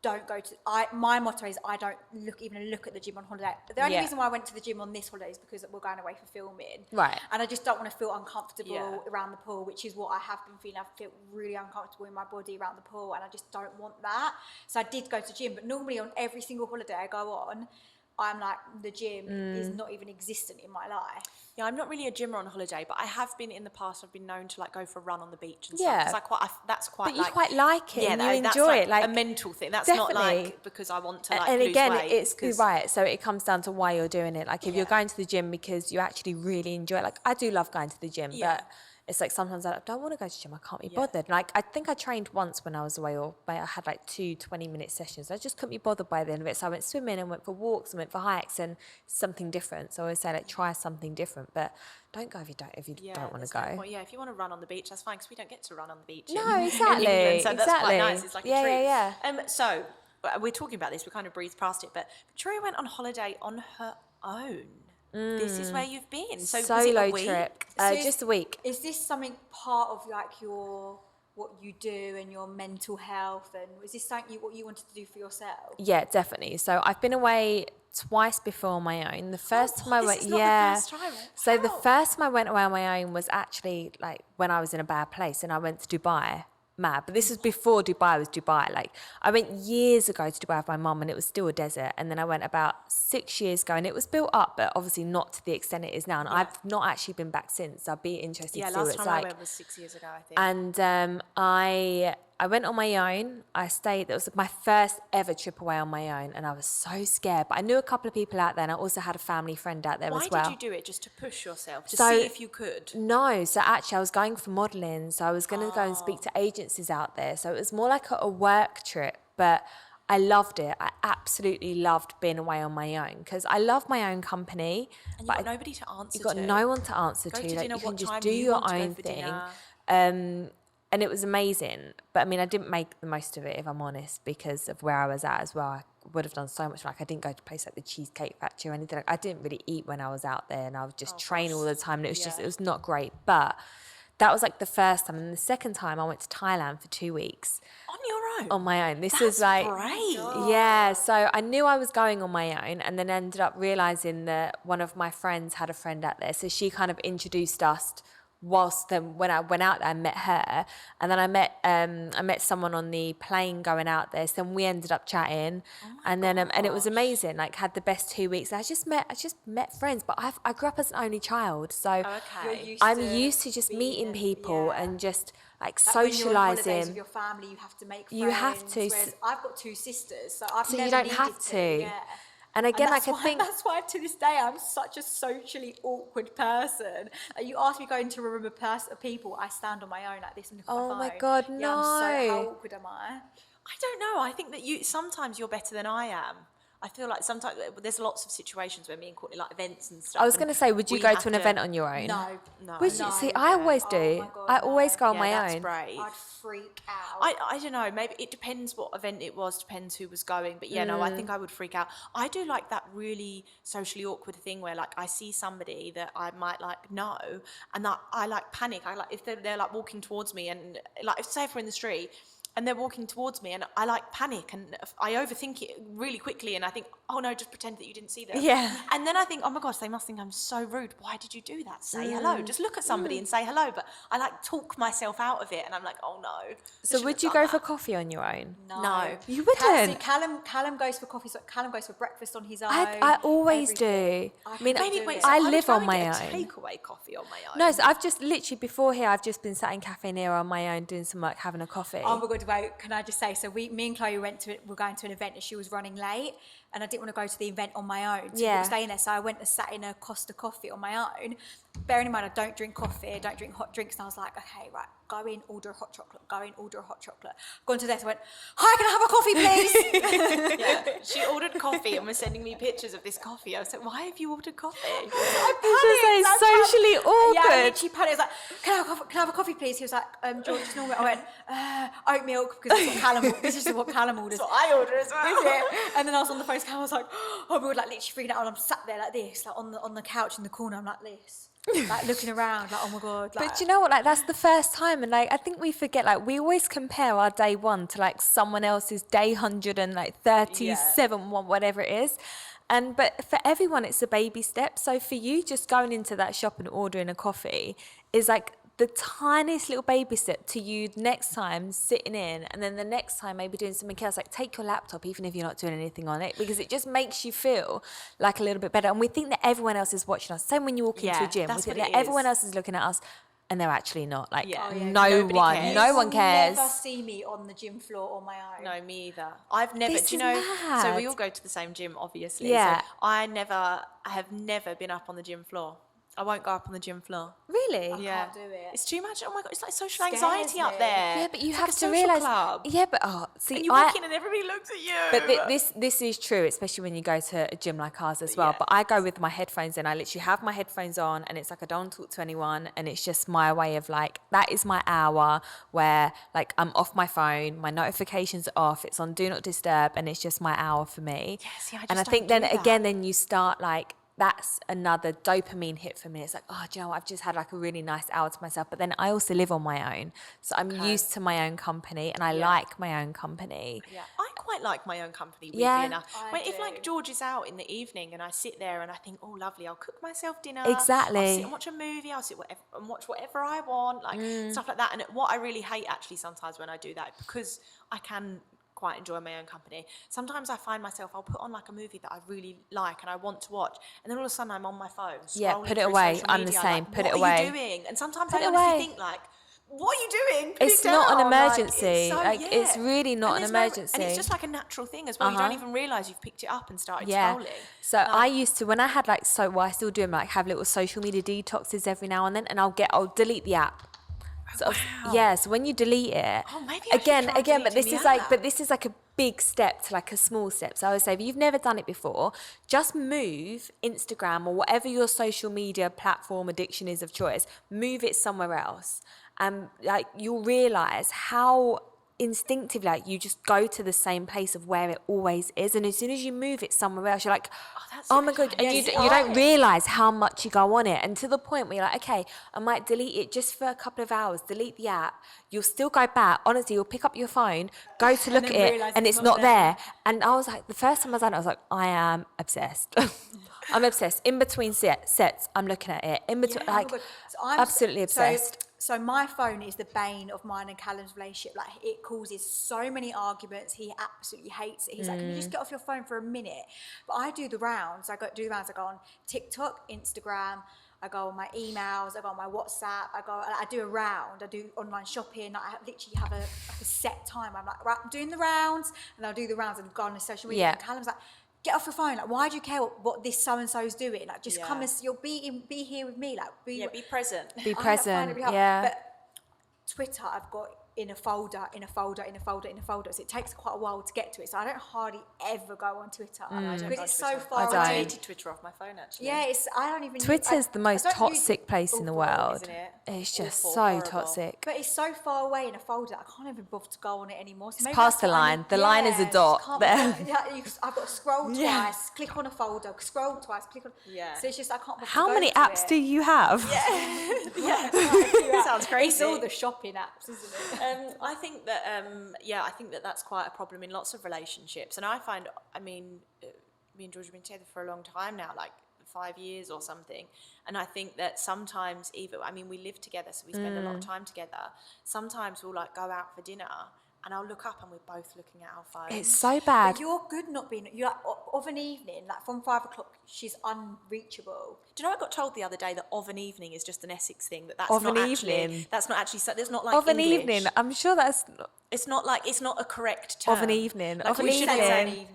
Don't go to. My motto is I don't even look at the gym on holiday. The only Yeah. reason why I went to the gym on this holiday is because we're going away for filming, Right. and I just don't want to feel uncomfortable Yeah. around the pool, which is what I have been feeling. I feel really uncomfortable in my body around the pool, and I just don't want that. So I did go to gym, but normally on every single holiday I go on, I'm like the gym is not even existent in my life. Yeah, I'm not really a gymmer on holiday, but I have been in the past. I've been known to like go for a run on the beach and Yeah. stuff. Because that's quite. But you like, quite like it and you that's enjoy like it. Like a mental thing. That's definitely. not like because I want to like and lose again, weight. it's 'cause- right. So it comes down to why you're doing it. Like if you're Yeah. going to the gym because you actually really enjoy it. Like I do love going to the gym, Yeah. but it's like sometimes I don't want to go to the gym. I can't be Yeah. bothered. Like I think I trained once when I was away, or I had like 2 20-minute sessions. I just couldn't be bothered by the end of it. So I went swimming and went for walks and went for hikes and something different. So I always say like try something different, but don't go if you don't want to there's no go. point. Yeah, if you want to run on the beach, that's fine because we don't get to run on the beach. No, in exactly, England, so that's exactly. quite nice. It's like Yeah, a treat. yeah, So we're talking about this. We kind of breezed past it, but Victoria went on holiday on her own. This is where you've been. So was it Solo a week? trip, So just a week. Is this something part of like what you do and your mental health, and is this something what you wanted to do for yourself? Yeah, definitely. So I've been away twice before on my own. The first time I this went, is not the yeah. first time. So the How? first time I went away on my own was actually like when I was in a bad place and I went to Dubai. Mad, but this was before Dubai was Dubai. Like I went years ago to Dubai with my mum and it was still a desert, and then I went about 6 years ago and it was built up, but obviously not to the extent it is now. And I've not actually been back since. I'd be interested Yeah, to see what last it's time like. I went was 6 years ago, I think. And I went on my own. I stayed. That was my first ever trip away on my own, and I was so scared. But I knew a couple of people out there, and I also had a family friend out there Why as well. did you do it? Just to push yourself, to So- see if you could. No, so actually I was going for modelling, so I was going to go and speak to agencies out there. So it was more like a work trip, but I loved it. I absolutely loved being away on my own because I love my own company. And you've but got nobody to answer you've got to. no one to answer Go to. to Like, dinner you can what just time do you your want to go own for thing. dinner. And it was amazing. But I mean, I didn't make the most of it, if I'm honest, because of where I was at as well. I would have done so much. Like, I didn't go to places like the Cheesecake Factory or anything. Like, I didn't really eat when I was out there, and I would just train all the time. And it was just, it was not great. But that was like the first time. And the second time, I went to Thailand for 2 weeks. On your own? On my own. This That's is like, great. yeah. So I knew I was going on my own, and then ended up realizing that one of my friends had a friend out there. So she kind of introduced us. Whilst then, when I went out there, I met her, and then I met someone on the plane going out there. So then we ended up chatting, and then and it was amazing. Like, had the best 2 weeks. I just met friends, but I grew up as an only child, so Okay. I'm used to just meeting people and just like When you're on holidays socializing. with your family, you have to make friends. You have to. Whereas I've got 2 sisters, so I've So never you don't needed have to. Yeah. And again, that's I why, think that's why to this day I'm such a socially awkward person. Like, you ask me to go into a room of people, I stand on my own like this and look at my phone. Oh my God, Yeah, no. how awkward am I? I don't know. I think that sometimes you're better than I am. I feel like sometimes there's lots of situations where me and Courtney, like events and stuff. I was going to say, would you we go have to an event on your own? No. Would you? No, See, I always do. Oh my God, I always no. go on Yeah, my that's own. brave. I'd freak out. I don't know, maybe it depends what event it was, depends who was going, but yeah, no, I think I would freak out. I do like that really socially awkward thing where, like, I see somebody that I might like know, and that I like panic. I like if they're like walking towards me, and like if say if we're in the street and they're walking towards me, and I like panic and I overthink it really quickly, and I think, oh no, just pretend that you didn't see them. Yeah. And then I think, oh my gosh, they must think I'm so rude. Why did you do that? Say hello. Just look at somebody and say hello. But I like talk myself out of it, and I'm like, oh no. So would you go for coffee on your own? No. You wouldn't. Callum goes for coffee. So Callum goes for breakfast on his own. I always everything. do. I mean, Maybe Wait, so I would live go on and my get a own. takeaway coffee on my own. No, so I've just literally before here, I've just been sat in Cafe Nero on my own doing some work, having a coffee. Oh my God, wait, can I just say, so me and Chloe were going to an event and she was running late and I didn't want to go to the event on my own. So we were staying there, so I went and sat in a Costa coffee on my own. Bearing in mind, I don't drink coffee, I don't drink hot drinks, and I was like, okay, right, go in, order a hot chocolate, Gone to there, so I went, hi, can I have a coffee, please? Yeah. She ordered coffee and was sending me pictures of this coffee. I was like, why have you ordered coffee? I It's socially awkward. Yeah, I literally panicked. I was like, can I have a coffee, please? He was like, George, just normal. I went, oat milk, because this is what Callum orders. That's what I order as well. And then I was on the phone to Callum, I was like, oh, we were like literally freaking out, and I'm sat there like this, like on the couch in the corner, I'm like this. Like looking around, like, oh my God. Like, But do you know what? Like, that's the first time, and like I think we forget. Like, we always compare our day one to like someone else's day 137, whatever it is. But for everyone, it's a baby step. So for you, just going into that shop and ordering a coffee is like the tiniest little baby step to you next time sitting in, and then the next time maybe doing something else, like take your laptop even if you're not doing anything on it, because it just makes you feel like a little bit better. And we think that everyone else is watching us. Same when you walk into a gym, we that's think what that it everyone is. else is looking at us, and they're actually not. Like, Yeah. Oh, yeah, no nobody one cares. no one cares. Never see me on the gym floor on my own. No, me either. I've never, This do you is know, so mad. we all go to the same gym, obviously. Yeah. So I have never been up on the gym floor. I won't go up on the gym floor. Really? Yeah. can't do it. It's too much. Oh my God, it's like social Scares anxiety up me. there. Yeah, but you It's have like a to social realise. club. Yeah, but see, And you walk in and everybody looks at you. But this is true, especially when you go to a gym like ours as well. Yeah. But I go with my headphones in. I literally have my headphones on, and it's like I don't talk to anyone, and it's just my way of like, that is my hour where like I'm off my phone, my notifications are off, it's on do not disturb, and it's just my hour for me. Yeah, see, I and I just think don't then do that. again, then you start like, that's another dopamine hit for me. It's like, oh, do you know what? I've just had like a really nice hour to myself. But then I also live on my own. So I'm used to my own company, and I like my own company. Yeah, I quite like my own company, weirdly Yeah. enough. I If do. like George is out in the evening and I sit there and I think, oh, lovely, I'll cook myself dinner. Exactly. I'll sit and watch a movie. I'll sit and watch whatever I want, like stuff like that. And what I really hate actually sometimes when I do that, because I can quite enjoy my own company. Sometimes I find myself, I'll put on like a movie that I really like and I want to watch, and then all of a sudden I'm on my phone. Yeah, scrolling put it through away. social I'm the media, same. like, Put it what are you away. doing? And sometimes Put I it honestly away. think like, what are you doing? Put It's it not an down. emergency. so- Like, it's really not And an there's emergency. and it's just like a natural thing as well. You Uh-huh. don't even realise you've picked it up and started Yeah. scrolling. So I used to, when I had like, I still do them, like have little social media detoxes every now and then, and I'll delete the app. So wow. yeah, so when you delete it, Oh, maybe I should try again, but deleting this the is like, app. but this is like a big step to like a small step. So I would say, if you've never done it before, just move Instagram or whatever your social media platform addiction is of choice, move it somewhere else. And like, you'll realize how instinctively, like, you just go to the same place of where it always is, and as soon as you move it somewhere else, you're like, oh my god, and you don't realize how much you go on it, and to the point where you're like, okay, I might delete it just for a couple of hours, delete the app. You'll still go back. Honestly, you'll pick up your phone, go to look at it, and it's not there. And I was like, the first time I done it, I was like, I am obsessed. I'm obsessed. In between sets, I'm looking at it. In between, like, absolutely obsessed. So my phone is the bane of mine and Callum's relationship. Like, it causes so many arguments. He absolutely hates it. He's like, can you just get off your phone for a minute? But I do the rounds. I go on TikTok, Instagram. I go on my emails. I go on my WhatsApp. I do a round. I do online shopping. I literally have a set time. I'm like, right, I'm doing the rounds, and I'll do the rounds and go on the social media. Yeah. And Callum's like, get off your phone. Like, why do you care what this so and so's doing? Like, just come and you'll be here with me. Like, be present. Be present. Yeah. But Twitter, I've got in a folder. So it takes quite a while to get to it. So I don't hardly ever go on Twitter because it's so far away. I deleted Twitter off my phone, actually. Yeah, I don't even. Twitter's the most toxic place in the world. Isn't it? It's just Awful, so horrible. toxic. But it's so far away in a folder, I can't even bother to go on it anymore. So It's maybe past that's the what I line. need- The line is a dot can't there. I've got to scroll twice, click on a folder, scroll twice, click on. Yeah. So it's just I can't. bother to How go many to apps it. do you have? Sounds crazy. It's all the shopping apps, isn't it? I think that that's quite a problem in lots of relationships, and I find, me and George have been together for a long time now, like 5 years or something, and I think that sometimes we live together, so we spend a lot of time together. Sometimes we'll like go out for dinner, and I'll look up and we're both looking at our phones. It's so bad. But you're good not being. You're like, of an evening, like from 5 o'clock, she's unreachable. Do you know I got told the other day that of an evening is just an Essex thing, that's Of not an actually evening. that's not actually so there's not like Of an English. evening. I'm sure that's It's not a correct term. of an evening. Like, Of an we should evening.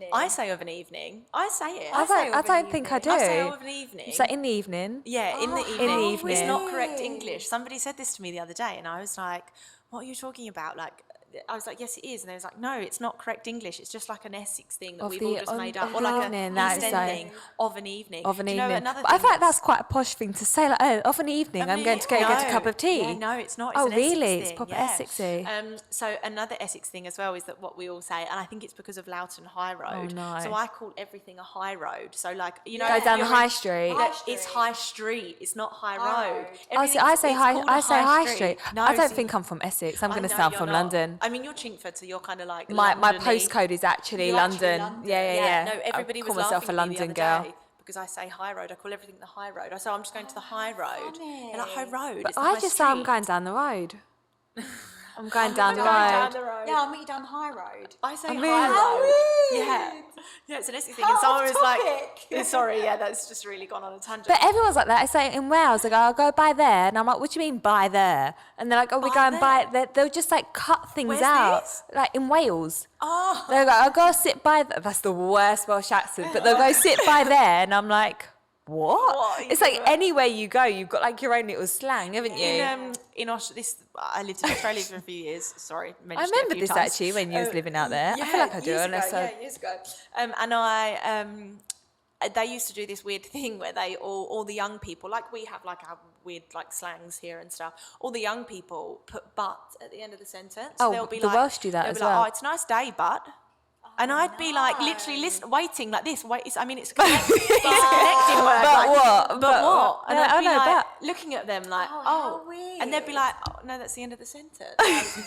say I say of an evening. I say it. I don't think I do. I say of an evening. It's like in the evening. Yeah, in the Oh, evening. in the evening. It's not correct English. Somebody said this to me the other day, and I was like, what are you talking about? Like, I was like, yes, it is. And they was like, no, it's not correct English. It's just like an Essex thing that Of we've the- all just on- made up. of Or the like evening, an that East is End like- thing, of an evening. Of an Do you know evening. another But I thing feel like that's quite a posh thing to say. Like, oh, of an evening, I'm going to go get a cup of tea. Yeah, no, it's not. It's Oh, an Essex really? thing, It's proper yeah. Essexy. So another Essex thing as well is that what we all say, and I think it's because of Loughton High Road. no. So I call everything a high road. So like, you know, Go down the you're high in- street. High It's Street. High Street. It's not High High Road. Road. I say Everything's- it's high. called I say high street. No, I don't see- think I'm from Essex. I'm I going to know sound you're from not. London. I mean, you're Chingford, so you're kind of like My London-y. postcode is actually You're actually London. London. Yeah. No, everybody I was call myself laughing a at me the London other girl. day because I say High Road. I call everything the High Road. So I'm just going to the High Road. funny. They're like, High Road. But it's the I high just say I'm street. going down the road. I'm going down the Down road. the road. Yeah, I'll meet you down the high road. I say mean- High How Road. rude. Yeah, it's an Essex thing. How And someone off was like, topic. sorry, yeah, that's just really gone on a tangent. But everyone's like that. I say in Wales, they go, I'll go by there. And I'm like, what do you mean by there? And they're like, oh, we're By going by there? there. They'll just like cut things Where's out. this? Like in Wales. Oh. They'll go, I'll go sit by there. That's the worst Welsh accent. But they'll go sit by there. And I'm like, what? It's like anywhere you go, you've got like your own little slang, haven't you? I lived in Australia for a few years. Sorry, I mentioned it a remember few this times. actually when you was living out there. I feel like I do. years Unless ago, I... years ago. And I, they used to do this weird thing where they all the young people, like we have like our weird like slangs here and stuff. All the young people put "but" at the end of the sentence. Oh, They'll be the like, Welsh do that they'll as be like, well. Oh, it's a nice day, but. And I'd be like literally waiting like this. It's a connecting word. But like, what? But what? And Yeah, I'd be I know, like but- looking at them like, how and they'd be weird. like, oh no, that's the end of the sentence.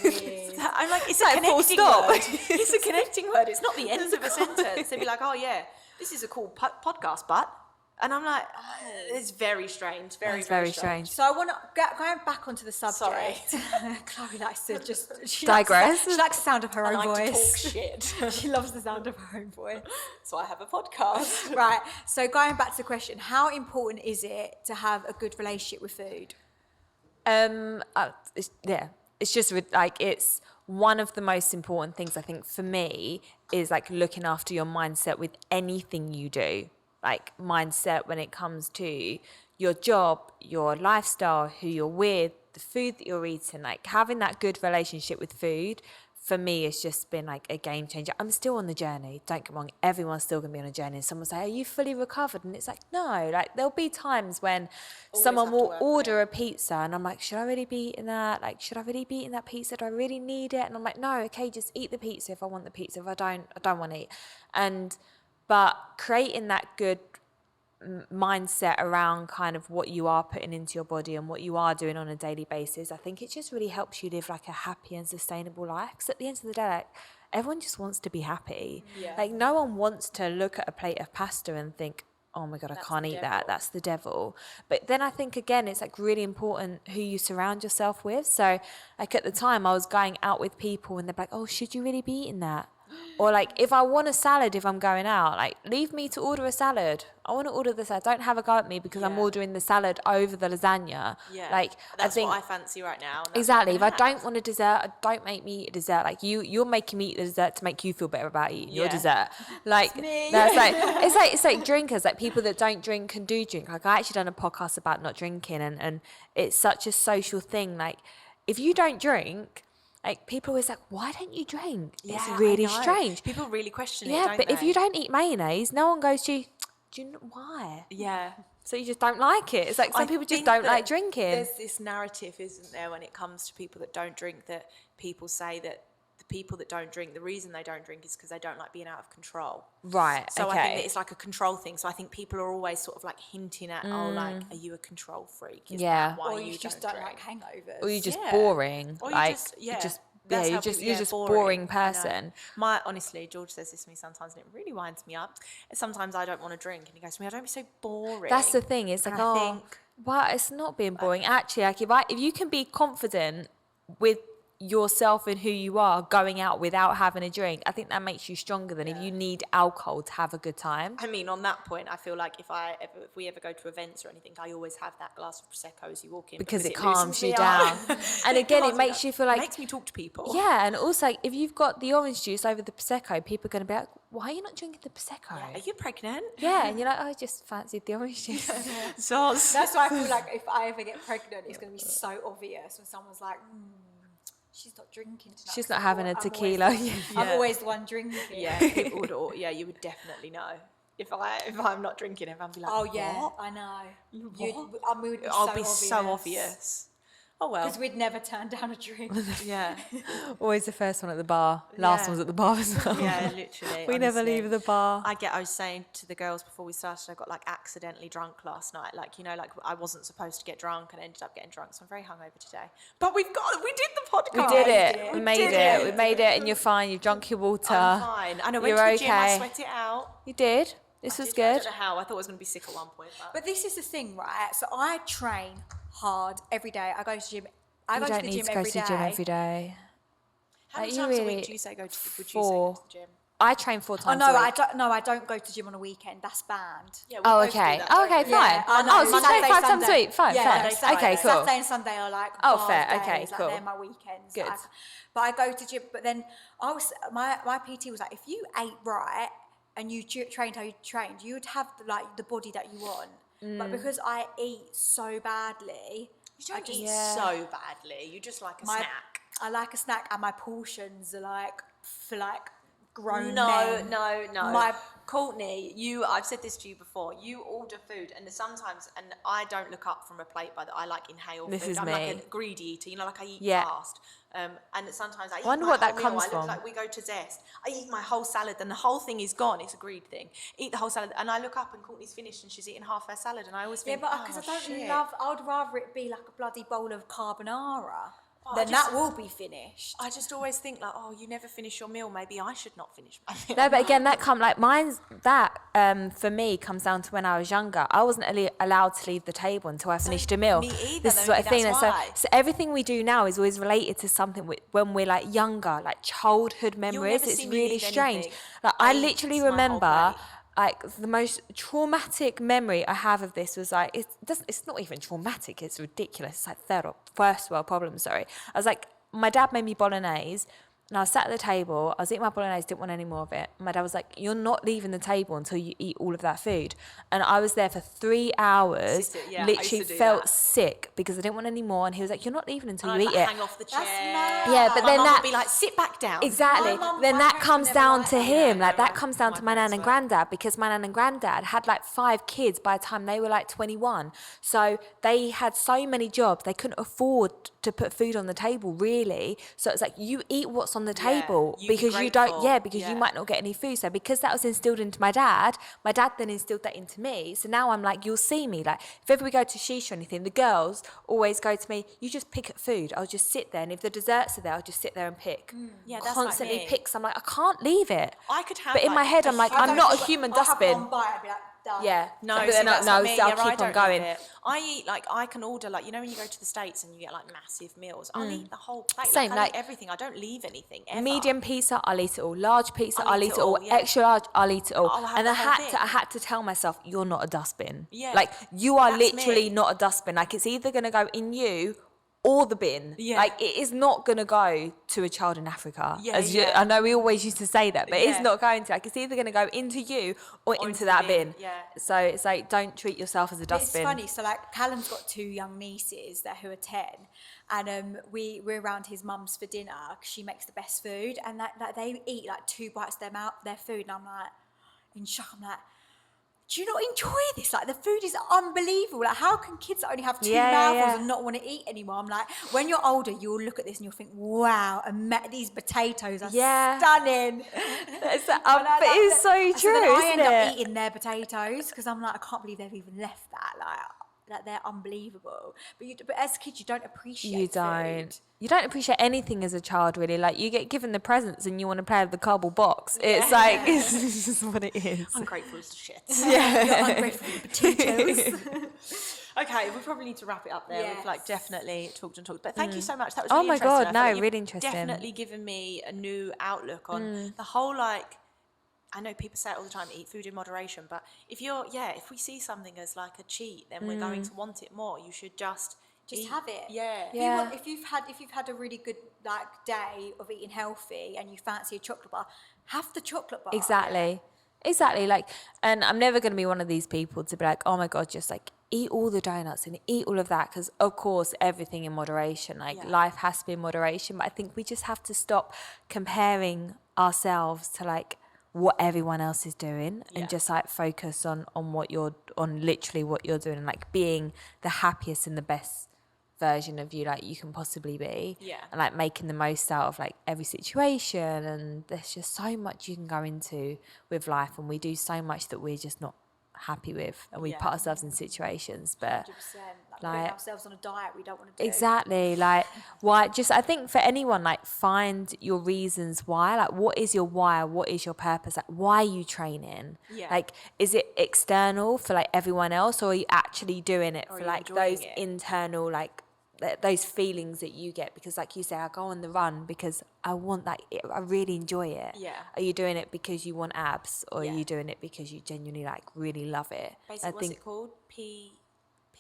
Weird. I'm like, it's a like full connecting stop. word. It's a connecting word. It's not the end of a sentence. They'd be like, oh yeah, this is a cool podcast, but. And I'm like, it's very strange. It's very strange. So I want to going back onto the subject. Sorry. Chloe likes to just Digress. She likes the sound of her I own like to voice. talk shit. She loves the sound of her own voice. So I have a podcast. Right. So going back to the question, how important is it to have a good relationship with food? It's just like it's one of the most important things I think for me is like looking after your mindset with anything you do. Like mindset when it comes to your job, your lifestyle, who you're with, the food that you're eating, like having that good relationship with food for me, it's just been like a game changer. I'm still on the journey. Don't get me wrong. Everyone's still going to be on a journey. And someone will say, are you fully recovered? And it's like, no. Like, there'll be times when someone have to will work on order a pizza and I'm like, should I really be eating that? Like, should I really be eating that pizza? Do I really need it? And I'm like, no, okay, just eat the pizza if I want the pizza. If I don't want to eat. But creating that good mindset around kind of what you are putting into your body and what you are doing on a daily basis, I think it just really helps you live like a happy and sustainable life. Because at the end of the day, like, everyone just wants to be happy. Yeah. Like, no one wants to look at a plate of pasta and think, oh my God, I can't eat that. That's the devil. But then I think, again, it's like really important who you surround yourself with. So like at the time I was going out with people and they're like, oh, should you really be eating that? Or like, if I want a salad, if I'm going out, like, leave me to order a salad. I want to order the salad. Don't have a go at me because I'm ordering the salad over the lasagna. Yeah. Like, that's I think, what I fancy right now. And that's exactly. If what I don't want a dessert, don't make me eat a dessert. Like, you're making me eat the dessert to make you feel better about eating your dessert. Like, that's like, it's like drinkers, like people that don't drink and do drink. Like, I actually done a podcast about not drinking, and it's such a social thing. Like, if you don't drink, like, people always like, why don't you drink? It's really strange. People really question it, Yeah, don't but they? if you don't eat mayonnaise, no one goes to you, do you know why? Yeah. So you just don't like it. It's like some people just think don't that like drinking. There's this narrative, isn't there, when it comes to people that don't drink, that people say that the people that don't drink, the reason they don't drink is because they don't like being out of control. Right, So okay. I think that it's like a control thing. So I think people are always sort of like hinting at, oh, like, are you a control freak? Is Yeah. that why Or you just don't don't drink? like hangovers. Or you're just Yeah. boring. Or you like, just- you're yeah. just, That's yeah, how you're just boring I know. person. Honestly, George says this to me sometimes, and it really winds me up. Sometimes I don't want to drink, and he goes to me, "I don't be so boring." That's the thing. It's like, And I think, well, it's not being boring. Actually, like if you can be confident with yourself and who you are going out without having a drink, I think that makes you stronger than if you need alcohol to have a good time. I mean, on that point, I feel like if we ever go to events or anything, I always have that glass of prosecco as you walk in Because it loosens calms me you up. down. And again, it calms me makes down. you feel like, It makes me talk to people. yeah, and also like, if you've got the orange juice over the prosecco, people are going to be like, why are you not drinking the prosecco? Are you pregnant? Yeah, and you're like, oh, I just fancied the orange juice. Soz. That's why I feel like if I ever get pregnant, it's going to be so obvious when someone's like, she's not drinking tonight. She's not having a I'm always tequila. the- I'm always the one drinking. Yeah, people would. Yeah, you would definitely know if I'm not drinking. Everyone would be like, Oh yeah, what? I know. What? We would be I'll so be obvious. so obvious. Oh well. Because we'd never turn down a drink. Yeah. Always the first one at the bar. Last Yeah. one's at the bar as well. Yeah, literally. We never honestly. leave the bar. I was saying to the girls before we started, I got like accidentally drunk last night. Like, you know, like I wasn't supposed to get drunk and ended up getting drunk. So I'm very hungover today. But we did the podcast. We did it. We made did it. We made it, and you're fine. You've drunk your water. I'm fine. And I went You're to the gym, I okay. sweat it out. You did. This was I good. don't know how. I thought I was going to be sick at one point. But this is the thing, right? So I train hard every day. I go to the gym. I You go to don't the need gym to go every to the gym day. every day. How many Like, you times a really- week do you say would you say go 4. to the gym? I train 4 Oh times no, a week. I don't. No, I don't go to the gym on a weekend. That's banned. Yeah, we Oh, both do okay. that, Oh, don't okay, we? fine. I know. Oh, so you train Saturday, 5 times a Sunday. week. Fine, Yeah, fine. Saturday, Okay, cool. Saturday and Sunday are like Oh, bars fair. days, Okay, like cool. they're my weekends. Good. But I go to gym. But then my PT was like, if you ate right and you trained how you trained, you would have like the body that you want. But because I eat so badly, You don't eat Yeah. so badly. You just like a snack. I like a snack, and my portions are like for like grown No. My- Courtney, I've said this to you before. You order food, and sometimes, and I don't look up from a plate, but I like inhale This food. is I'm me. like a greedy eater, you know, like I eat Yeah. fast. And sometimes I eat Wonder my what that whole meal. comes I look from. like we go to Zest. I eat my whole salad, and the whole thing is gone. It's a greed thing. Eat the whole salad, and I look up, and Courtney's finished, and she's eating half her salad, and I always Yeah, think, but because I don't shit. I would rather it be like a bloody bowl of carbonara. Oh, then I just- that will be finished. I just always think like, oh, you never finish your meal. Maybe I should not finish my meal. No, but again, for me comes down to when I was younger. I wasn't allowed to leave the table until I finished a meal. me either, This is though, what I maybe think. that's So, why. so everything we do now is always related to something when we're like younger, like childhood memories. never It's see me really leave strange. anything. Like I I eat literally my whole remember. plate. Like the most traumatic memory I have of this was like it's not even traumatic. It's ridiculous. It's like first world problem. Sorry, I was like, my dad made me bolognese. and I was sat at the table. I was eating my bolognese, didn't want any more of it. My dad was like, "You're not leaving the table until you eat all of that food." And I was there for 3 hours, I literally used to do felt that. sick because I didn't want any more. And he was like, "You're not leaving until And you I'd, eat like, it." hang off the That's chair. mad. Yeah, but My then mum that would be like, sit back down. exactly. My mum- Then my that parents comes were down never to like that. him. Yeah, Like no, that comes down my to my nan parents and were. granddad, because my nan and granddad had like 5 kids by the time they were like 21. So they had so many jobs, they couldn't afford to put food on the table, really. So it's like, you eat what's on the table you be because you don't, grateful. because you Yeah. might not get any food. So because that was instilled into my dad then instilled that into me. So now I'm like, you'll see me. Like if ever we go to Shisha or anything, the girls always go to me, "You just pick at food. I'll just sit there. And if the desserts are there, I'll just sit there and pick." Yeah, that's Constantly like me. pick. So I'm like, I can't leave it. I could have, But in like, my head, a I'm like, huge- I'm not a human I'll have dustbin. one bite and be like, done. Yeah. No, but see, then that's no, not me. so I'll Yeah, I keep don't on going. leave it. I eat, like, I can order, like, you know when you go to the States and you get, like, massive meals? I'll eat the whole plate. Same, Like, I like, eat everything. I don't leave anything, ever. Medium pizza, I'll eat it all. Large pizza, I'll I'll eat eat it it all. all, yeah. Extra large, I'll eat it all. I'll have And the I whole had thing. I had to tell myself, you're not a dustbin. Yeah. Like you are That's literally me. not a dustbin. Like it's either gonna go in you or the bin. Yeah. Like it is not gonna go to a child in Africa. Yeah, I know we always used to say that, but it's Yeah. not going to. Like it's either gonna go into you or into into that the bin. bin, yeah. So it's like, don't treat yourself as a But it's dustbin. funny. So like Callum's got 2 young nieces who are 10, and we're around his mum's for dinner 'cause she makes the best food, and that they eat like 2 bites of their food, and I'm like in shock. I'm like, do you not enjoy this? Like the food is unbelievable. Like how can kids only have 2 mouthfuls and not want to eat anymore? I'm like, when you're older, you'll look at this and you'll think, wow, these potatoes are stunning. But it's so true, So then I isn't end up it? eating their potatoes because I'm like, I can't believe they've even left that. Like they're unbelievable. But as kids, you don't appreciate. You don't. food. You don't appreciate anything as a child, really. Like you get given the presents and you want to play with the cardboard box. It's like it's just what it is. Ungrateful as shit. You're ungrateful for potatoes. Okay, we probably need to wrap it up there. We've like Yes. definitely talked and talked. But thank you so much. That was Oh really my interesting. God, I feel no, like you've really interesting. Definitely given me a new outlook on the whole, like, I know people say it all the time, eat food in moderation, but if we see something as like a cheat, then we're going to want it more. You should just eat. have it. Yeah. Yeah. If you've had a really good like day of eating healthy and you fancy a chocolate bar, have the chocolate bar. Exactly. Like, and I'm never going to be one of these people to be like, oh my God, just like eat all the donuts and eat all of that. Because of course, everything in moderation, like life has to be in moderation. But I think we just have to stop comparing ourselves to like what everyone else is doing and just like focus on literally what you're doing and like being the happiest and the best version of you like you can possibly be, and like making the most out of like every situation. And there's just so much you can go into with life, and we do so much that we're just not happy with, and we put ourselves in situations, but 100%. Like putting ourselves on a diet we don't want to do. exactly, like why, just I think for anyone, like find your reasons why, like what is your why, what is your purpose, like why are you training, like is it external for like everyone else, or are you actually doing it for like those internal like those feelings that you get? Because like you say, I go on the run because I want that, I really enjoy it. Are you doing it because you want abs, or are you doing it because you genuinely like really love it? Basically, what's it called?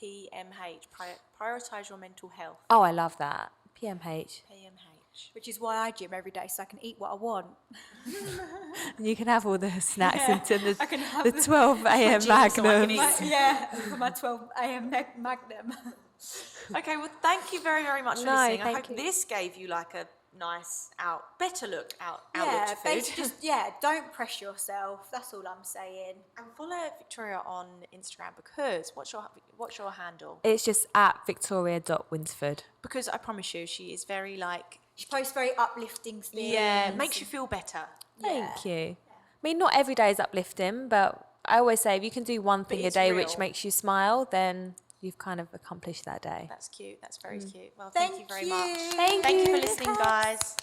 PMH. Prioritize your mental health. Oh, I love that. PMH. Which is why I gym every day, so I can eat what I want. And you can have all the snacks into I can have the 12 a.m. Magnum. For my 12 a.m. Magnum. Okay, well, thank you very, very much for listening. I thank hope you. this gave you like a nice better look outlook Yeah, to food. basically just don't press yourself. That's all I'm saying. And follow Victoria on Instagram, because what's your handle? It's just at victoria.winterford. Because I promise you, she is very like, She posts very uplifting things. makes you feel better. Thank you. I mean, not every day is uplifting, but I always say if you can do one thing a it's day real. which makes you smile, then you've kind of accomplished that day. That's cute. That's very cute. Well, thank you very much. Thank Thank you you. for listening, guys.